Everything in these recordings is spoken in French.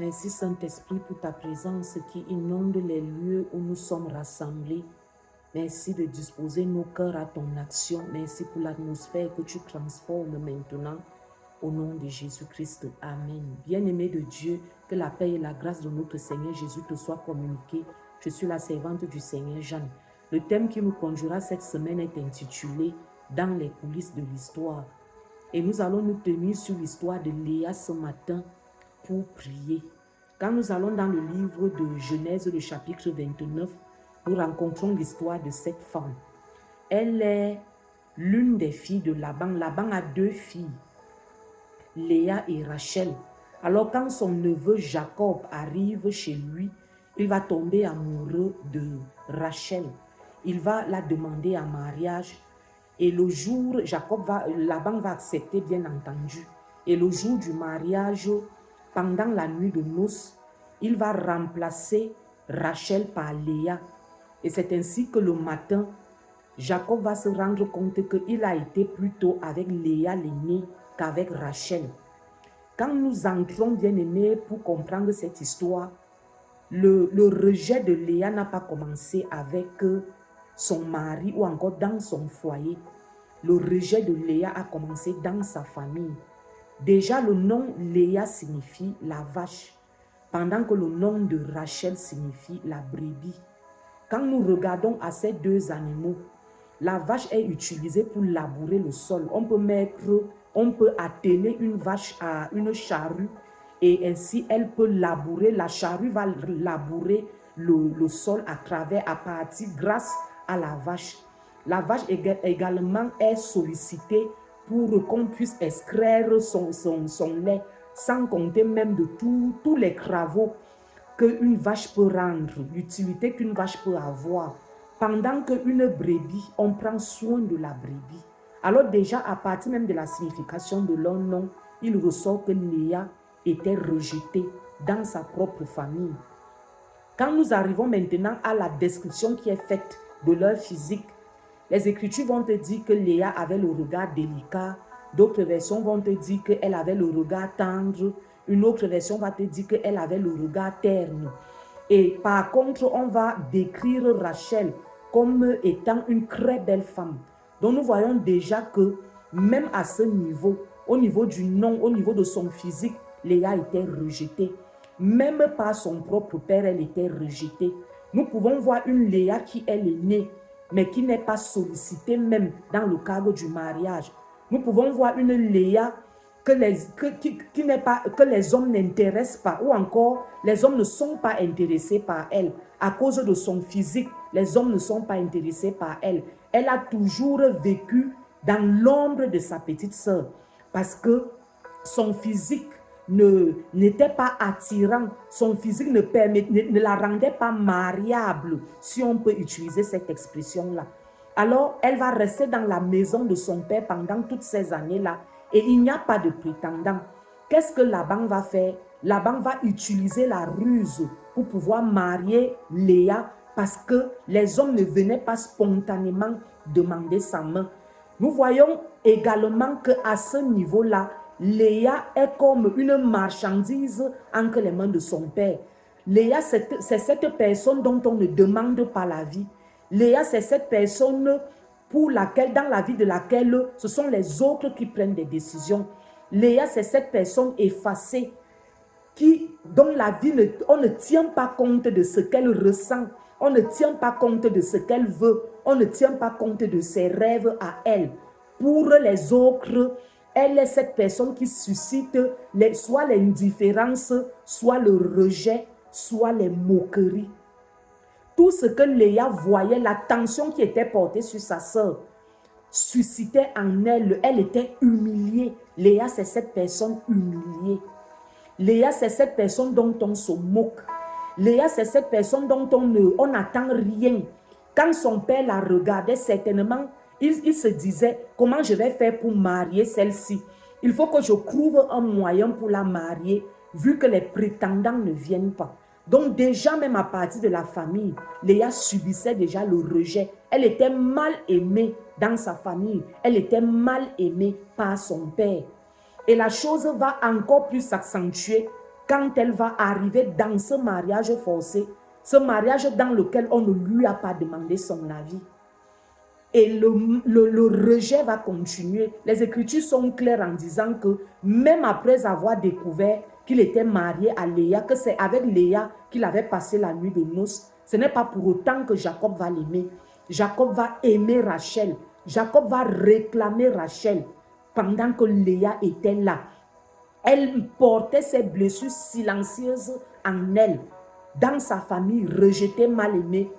Merci Saint-Esprit pour ta présence qui inonde les lieux où nous sommes rassemblés. Merci de disposer nos cœurs à ton action. Merci pour l'atmosphère que tu transformes maintenant. Au nom de Jésus-Christ. Amen. Bien-aimé de Dieu, que la paix et la grâce de notre Seigneur Jésus te soient communiquées. Je suis la servante du Seigneur Jeanne. Le thème qui nous conduira cette semaine est intitulé « Dans les coulisses de l'histoire ». Et nous allons nous tenir sur l'histoire de Léa ce matin pour prier. Quand nous allons dans le livre de Genèse, le chapitre 29, nous rencontrons l'histoire de cette femme. Elle est l'une des filles de Laban. Laban a deux filles, Léa et Rachel. Alors quand son neveu Jacob arrive chez lui, il va tomber amoureux de Rachel. Il va la demander en mariage. Et le jour, Laban va accepter bien entendu. Et le jour du mariage, pendant la nuit de noces, il va remplacer Rachel par Léa. Et c'est ainsi que le matin, Jacob va se rendre compte qu'il a été plutôt avec Léa l'aînée qu'avec Rachel. Quand nous entrons, bien-aimés, pour comprendre cette histoire, le rejet de Léa n'a pas commencé avec son mari ou encore dans son foyer. Le rejet de Léa a commencé dans sa famille. Déjà, le nom Léa signifie la vache, pendant que le nom de Rachel signifie la brebis. Quand nous regardons à ces deux animaux, la vache est utilisée pour labourer le sol. On peut atteler une vache à une charrue et ainsi elle peut labourer. La charrue va labourer le sol à partir grâce à la vache. La vache également est sollicitée pour qu'on puisse extraire son lait, sans compter même de tous les travaux qu'une vache peut rendre, l'utilité qu'une vache peut avoir. Pendant qu'une brebis, on prend soin de la brebis. Alors déjà, à partir même de la signification de leur nom, il ressort que Léa était rejetée dans sa propre famille. Quand nous arrivons maintenant à la description qui est faite de leur physique, les Écritures vont te dire que Léa avait le regard délicat, d'autres versions vont te dire qu'elle avait le regard tendre, une autre version va te dire qu'elle avait le regard terne. Et par contre, on va décrire Rachel comme étant une très belle femme. Donc nous voyons déjà que même à ce niveau, au niveau du nom, au niveau de son physique, Léa était rejetée. Même par son propre père, elle était rejetée. Nous pouvons voir une Léa qui est l'aînée, mais qui n'est pas sollicitée même dans le cadre du mariage. Nous pouvons voir une Léa que les hommes n'intéressent pas, ou encore les hommes ne sont pas intéressés par elle. À cause de son physique, les hommes ne sont pas intéressés par elle. Elle a toujours vécu dans l'ombre de sa petite sœur parce que son physique n'était pas attirant, son physique ne la rendait pas mariable, si on peut utiliser cette expression-là. Alors, elle va rester dans la maison de son père pendant toutes ces années-là et il n'y a pas de prétendant. Qu'est-ce que Laban va faire? Laban va utiliser la ruse pour pouvoir marier Léa parce que les hommes ne venaient pas spontanément demander sa main. Nous voyons également qu'à ce niveau-là, Léa est comme une marchandise entre les mains de son père. Léa, c'est cette personne dont on ne demande pas la vie. Léa, c'est cette personne dans la vie de laquelle ce sont les autres qui prennent des décisions. Léa, c'est cette personne effacée dont la vie, on ne tient pas compte de ce qu'elle ressent. On ne tient pas compte de ce qu'elle veut. On ne tient pas compte de ses rêves à elle. Pour les autres, elle est cette personne qui suscite soit l'indifférence, soit le rejet, soit les moqueries. Tout ce que Léa voyait, l'attention qui était portée sur sa sœur, suscitait en elle. Elle était humiliée. Léa, c'est cette personne humiliée. Léa, c'est cette personne dont on se moque. Léa, c'est cette personne dont on n'attend rien. Quand son père la regardait, certainement, il se disait, comment je vais faire pour marier celle-ci? Il faut que je trouve un moyen pour la marier, vu que les prétendants ne viennent pas. Donc déjà, même à partir de la famille, Léa subissait déjà le rejet. Elle était mal aimée dans sa famille. Elle était mal aimée par son père. Et la chose va encore plus s'accentuer quand elle va arriver dans ce mariage forcé, ce mariage dans lequel on ne lui a pas demandé son avis. Et le rejet va continuer. Les Écritures sont claires en disant que même après avoir découvert qu'il était marié à Léa, que c'est avec Léa qu'il avait passé la nuit de noces, ce n'est pas pour autant que Jacob va l'aimer. Jacob va aimer Rachel. Jacob va réclamer Rachel pendant que Léa était là. Elle portait ses blessures silencieuses en elle, dans sa famille, rejetée, mal aimée.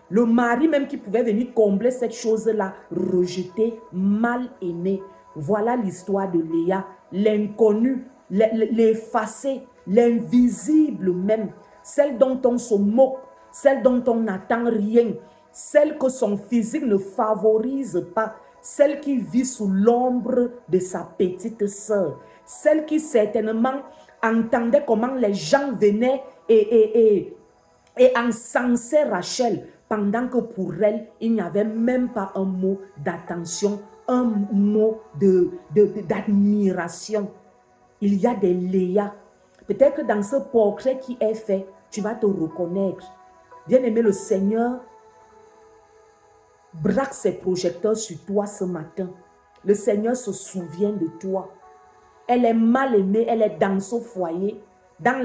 Le mari même qui pouvait venir combler cette chose-là, rejeté, mal aimé. Voilà l'histoire de Léa, l'inconnu, l'effacé, l'invisible même, celle dont on se moque, celle dont on n'attend rien, celle que son physique ne favorise pas, celle qui vit sous l'ombre de sa petite sœur, celle qui certainement entendait comment les gens venaient et encensaient Rachel, pendant que pour elle, il n'y avait même pas un mot d'attention, un mot d'admiration. Il y a des Léa. Peut-être que dans ce portrait qui est fait, tu vas te reconnaître. Bien-aimé, le Seigneur braque ses projecteurs sur toi ce matin. Le Seigneur se souvient de toi. Elle est mal aimée, elle est dans ce foyer dans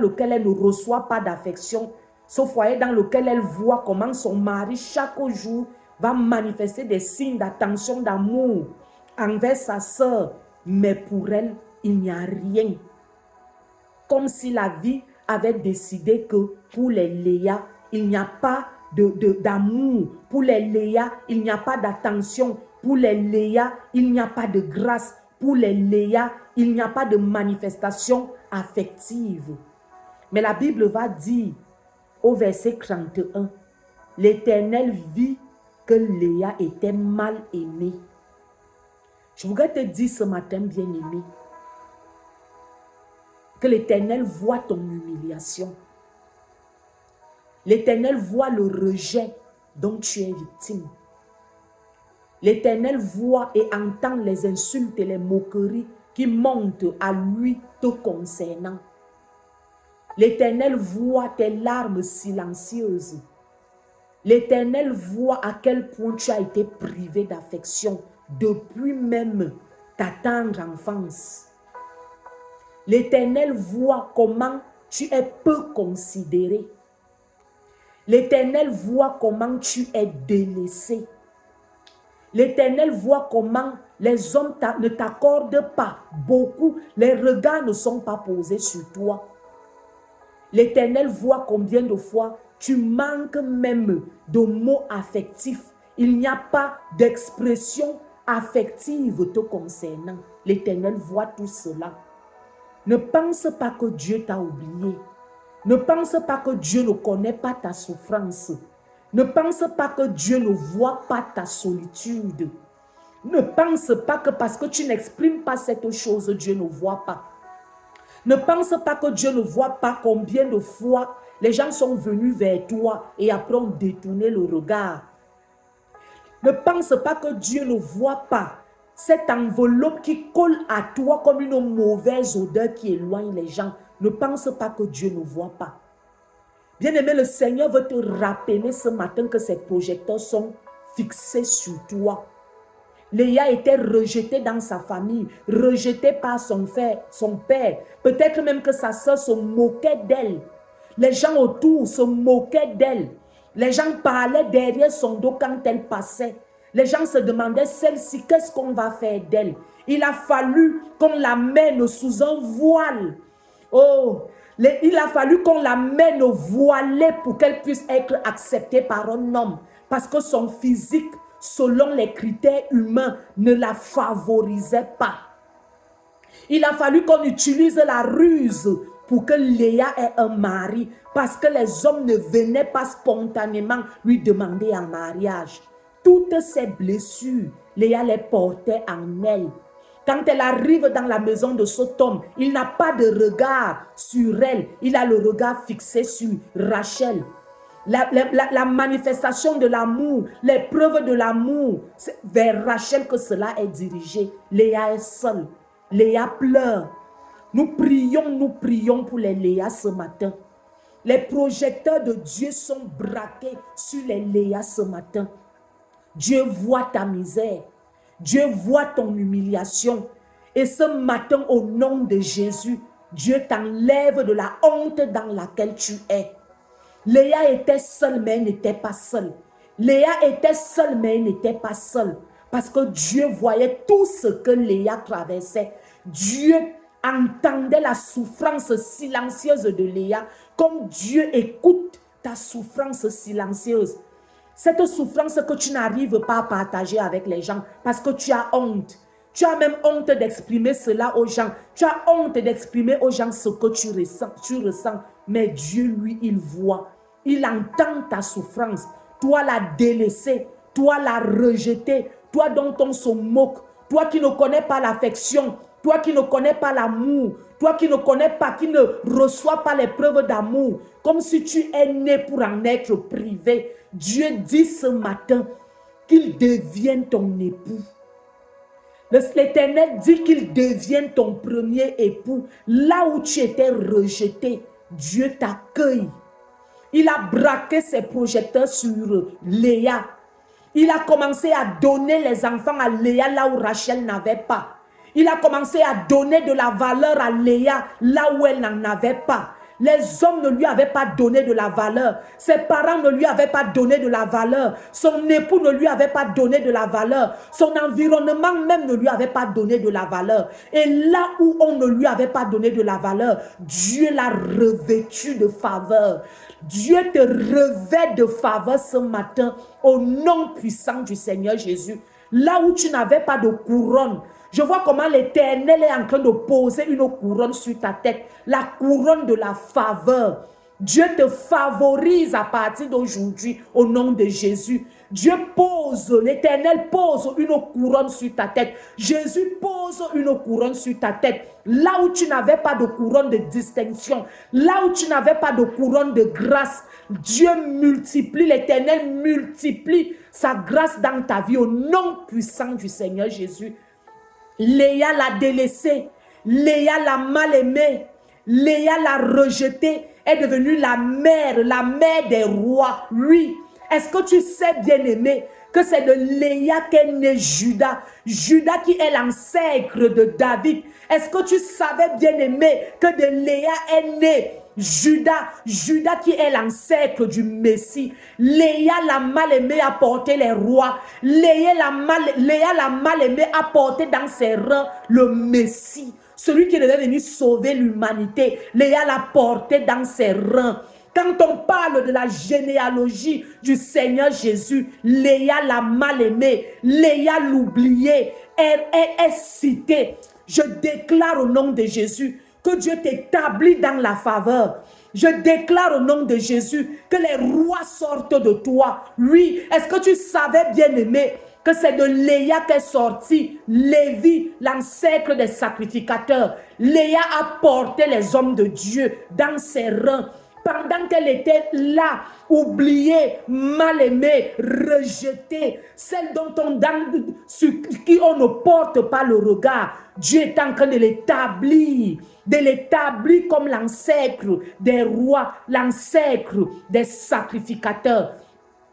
lequel elle ne reçoit pas d'affection. Ce foyer dans lequel elle voit comment son mari chaque jour va manifester des signes d'attention, d'amour envers sa sœur. Mais pour elle, il n'y a rien. Comme si la vie avait décidé que pour les Léa, il n'y a pas d'amour. Pour les Léa, il n'y a pas d'attention. Pour les Léa, il n'y a pas de grâce. Pour les Léa, il n'y a pas de manifestation affective. Mais la Bible va dire au verset 31, l'Éternel vit que Léa était mal aimée. Je voudrais te dire ce matin, bien-aimé, que l'Éternel voit ton humiliation. L'Éternel voit le rejet dont tu es victime. L'Éternel voit et entend les insultes et les moqueries qui montent à lui te concernant. L'Éternel voit tes larmes silencieuses. L'Éternel voit à quel point tu as été privé d'affection depuis même ta tendre enfance. L'Éternel voit comment tu es peu considéré. L'Éternel voit comment tu es délaissé. L'Éternel voit comment les hommes ne t'accordent pas beaucoup. Les regards ne sont pas posés sur toi. L'Éternel voit combien de fois tu manques même de mots affectifs. Il n'y a pas d'expression affective te concernant. L'Éternel voit tout cela. Ne pense pas que Dieu t'a oublié. Ne pense pas que Dieu ne connaît pas ta souffrance. Ne pense pas que Dieu ne voit pas ta solitude. Ne pense pas que parce que tu n'exprimes pas cette chose, Dieu ne voit pas. Ne pense pas que Dieu ne voit pas combien de fois les gens sont venus vers toi et après ont détourné le regard. Ne pense pas que Dieu ne voit pas cette enveloppe qui colle à toi comme une mauvaise odeur qui éloigne les gens. Ne pense pas que Dieu ne voit pas. Bien-aimé, le Seigneur veut te rappeler ce matin que ses projecteurs sont fixés sur toi. Léa était rejetée dans sa famille, rejetée par son père. Peut-être même que sa soeur se moquait d'elle. Les gens autour se moquaient d'elle. Les gens parlaient derrière son dos quand elle passait. Les gens se demandaient, celle-ci, qu'est-ce qu'on va faire d'elle? Il a fallu qu'on la mène sous un voile. Oh, il a fallu qu'on la mène voilée pour qu'elle puisse être acceptée par un homme. Parce que son physique, selon les critères humains, ne la favorisait pas. Il a fallu qu'on utilise la ruse pour que Léa ait un mari, parce que les hommes ne venaient pas spontanément lui demander en mariage. Toutes ces blessures, Léa les portait en elle. Quand elle arrive dans la maison de cet homme, il n'a pas de regard sur elle, il a le regard fixé sur Rachel. La manifestation de l'amour, les preuves de l'amour, c'est vers Rachel que cela est dirigé. Léa est seule. Léa pleure. Nous prions pour les Léa ce matin. Les projecteurs de Dieu sont braqués sur les Léa ce matin. Dieu voit ta misère. Dieu voit ton humiliation. Et ce matin, au nom de Jésus, Dieu t'enlève de la honte dans laquelle tu es. Léa était seule, mais elle n'était pas seule. Léa était seule, mais elle n'était pas seule. Parce que Dieu voyait tout ce que Léa traversait. Dieu entendait la souffrance silencieuse de Léa, comme Dieu écoute ta souffrance silencieuse. Cette souffrance que tu n'arrives pas à partager avec les gens parce que tu as honte. Tu as même honte d'exprimer cela aux gens. Tu as honte d'exprimer aux gens ce que tu ressens. Mais Dieu, lui, il voit. Il entend ta souffrance. Toi, la délaissée. Toi, la rejetée. Toi, dont on se moque. Toi qui ne connais pas l'affection. Toi qui ne connais pas l'amour. Toi qui ne connais pas, qui ne reçois pas les preuves d'amour. Comme si tu es né pour en être privé. Dieu dit ce matin qu'il devienne ton époux. L'Éternel dit qu'il devienne ton premier époux. Là où tu étais rejeté, Dieu t'accueille. Il a braqué ses projecteurs sur Léa. Il a commencé à donner les enfants à Léa là où Rachel n'avait pas. Il a commencé à donner de la valeur à Léa là où elle n'en avait pas. Les hommes ne lui avaient pas donné de la valeur. Ses parents ne lui avaient pas donné de la valeur. Son époux ne lui avait pas donné de la valeur. Son environnement même ne lui avait pas donné de la valeur. Et là où on ne lui avait pas donné de la valeur, Dieu l'a revêtu de faveur. Dieu te revêt de faveur ce matin au nom puissant du Seigneur Jésus. Là où tu n'avais pas de couronne, je vois comment l'Éternel est en train de poser une couronne sur ta tête. La couronne de la faveur. Dieu te favorise à partir d'aujourd'hui au nom de Jésus. Dieu pose, l'Éternel pose une couronne sur ta tête. Jésus pose une couronne sur ta tête. Là où tu n'avais pas de couronne de distinction, là où tu n'avais pas de couronne de grâce, Dieu multiplie, l'Éternel multiplie sa grâce dans ta vie au nom puissant du Seigneur Jésus. Léa l'a délaissé, Léa l'a mal aimé, Léa l'a rejeté, est devenue la mère des rois. Oui, est-ce que tu sais, bien-aimé, que c'est de Léa qu'est né Judas, Judas qui est l'ancêtre de David. Est-ce que tu savais, bien-aimé, que de Léa est né Judas qui est l'ancêtre du Messie. Léa l'a mal aimé à porter les rois. Léa l'a mal aimé à porter dans ses reins le Messie. Celui qui devait venir sauver l'humanité. Léa l'a porté dans ses reins. Quand on parle de la généalogie du Seigneur Jésus, Léa l'a mal aimé. Léa l'oublié. Elle est citée. Je déclare au nom de Jésus que Dieu t'établit dans la faveur. Je déclare au nom de Jésus que les rois sortent de toi. Oui, est-ce que tu savais, bien-aimé, que c'est de Léa qu'est sorti Lévi, l'ancêtre des sacrificateurs. Léa a porté les hommes de Dieu dans ses reins. Pendant qu'elle était là, oubliée, mal aimée, rejetée, celle sur qui on ne porte pas le regard, Dieu est en train de l'établir comme l'ancêtre des rois, l'ancêtre des sacrificateurs.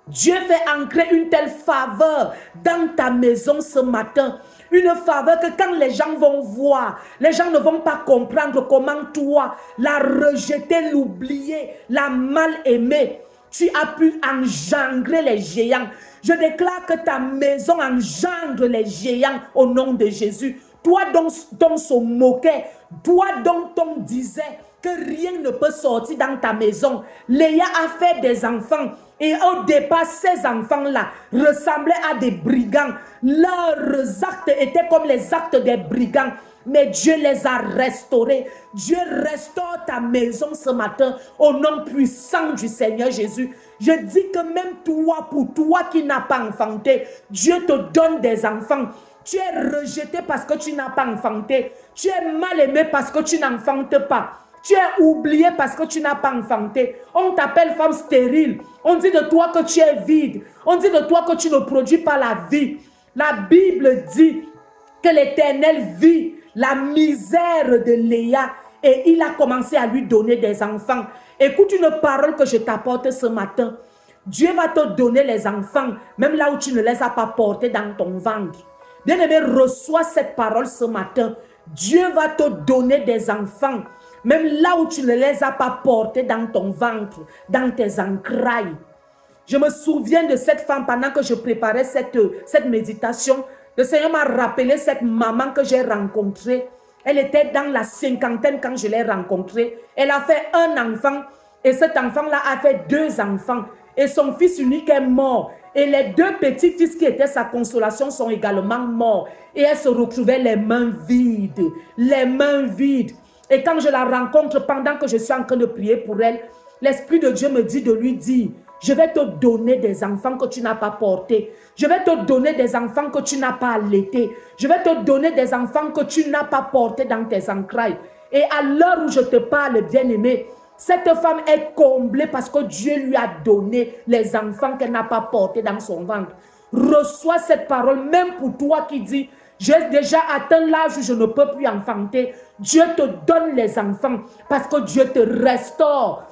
Dieu fait ancrer une telle faveur dans ta maison ce matin. Une faveur que quand les gens vont voir, les gens ne vont pas comprendre comment toi, la rejeter, l'oublier, la mal aimer, tu as pu engendrer les géants. Je déclare que ta maison engendre les géants au nom de Jésus. Toi dont on se moquait, toi dont on disait que rien ne peut sortir dans ta maison. Léa a fait des enfants. Et au départ, ces enfants-là ressemblaient à des brigands. Leurs actes étaient comme les actes des brigands. Mais Dieu les a restaurés. Dieu restaure ta maison ce matin au nom puissant du Seigneur Jésus. Je dis que même toi, pour toi qui n'as pas enfanté, Dieu te donne des enfants. Tu es rejeté parce que tu n'as pas enfanté. Tu es mal aimé parce que tu n'enfantes pas. Tu es oublié parce que tu n'as pas enfanté. On t'appelle femme stérile. On dit de toi que tu es vide. On dit de toi que tu ne produis pas la vie. La Bible dit que l'Éternel vit la misère de Léa et il a commencé à lui donner des enfants. Écoute une parole que je t'apporte ce matin. Dieu va te donner les enfants, même là où tu ne les as pas portés dans ton ventre. Bien-aimé, reçois cette parole ce matin. Dieu va te donner des enfants, même là où tu ne les as pas portés dans ton ventre, dans tes entrailles. Je me souviens de cette femme pendant que je préparais cette méditation. Le Seigneur m'a rappelé cette maman que j'ai rencontrée. Elle était dans la cinquantaine quand je l'ai rencontrée. Elle a fait un enfant et cet enfant-là a fait 2 enfants. Et son fils unique est mort. Et les 2 petits-fils qui étaient sa consolation sont également morts. Et elle se retrouvait les mains vides. Les mains vides. Et quand je la rencontre, pendant que je suis en train de prier pour elle, l'Esprit de Dieu me dit de lui dire: je vais te donner des enfants que tu n'as pas portés. Je vais te donner des enfants que tu n'as pas allaités. Je vais te donner des enfants que tu n'as pas portés dans tes entrailles. Et à l'heure où je te parle, bien-aimé, cette femme est comblée parce que Dieu lui a donné les enfants qu'elle n'a pas portés dans son ventre. Reçois cette parole, même pour toi qui dis: j'ai déjà atteint l'âge où je ne peux plus enfanter. Dieu te donne les enfants parce que Dieu te restaure.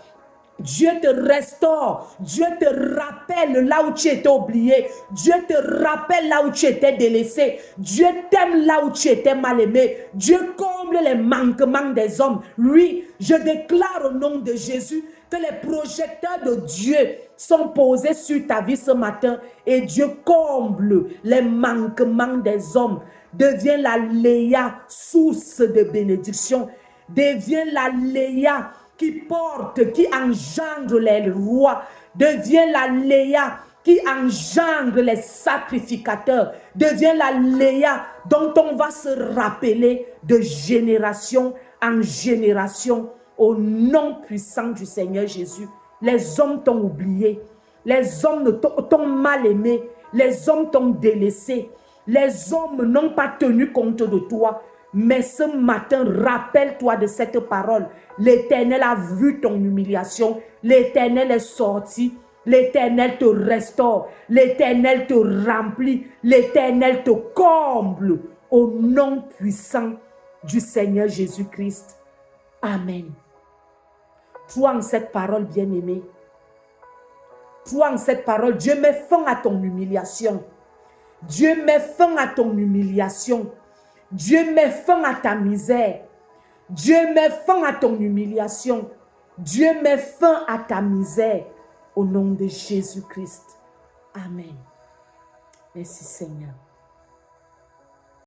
Dieu te restaure. Dieu te rappelle là où tu étais oublié. Dieu te rappelle là où tu étais délaissé. Dieu t'aime là où tu étais mal aimé. Dieu comble les manquements des hommes. Oui, je déclare au nom de Jésus que les projecteurs de Dieu sont posés sur ta vie ce matin et Dieu comble les manquements des hommes. Deviens la Léa, source de bénédiction. Deviens la Léa qui porte, qui engendre les rois. Deviens la Léa qui engendre les sacrificateurs. Deviens la Léa dont on va se rappeler de génération en génération au nom puissant du Seigneur Jésus. Les hommes t'ont oublié. Les hommes t'ont mal aimé. Les hommes t'ont délaissé. Les hommes n'ont pas tenu compte de toi. Mais ce matin, rappelle-toi de cette parole. L'Éternel a vu ton humiliation. L'Éternel est sorti. L'Éternel te restaure. L'Éternel te remplit. L'Éternel te comble. Au nom puissant du Seigneur Jésus-Christ. Amen. Toi en cette parole, bien-aimé. Toi en cette parole, Dieu met fin à ton humiliation. Dieu met fin à ton humiliation. Dieu met fin à ta misère. Dieu met fin à ton humiliation. Dieu met fin à ta misère. Au nom de Jésus-Christ. Amen. Merci Seigneur.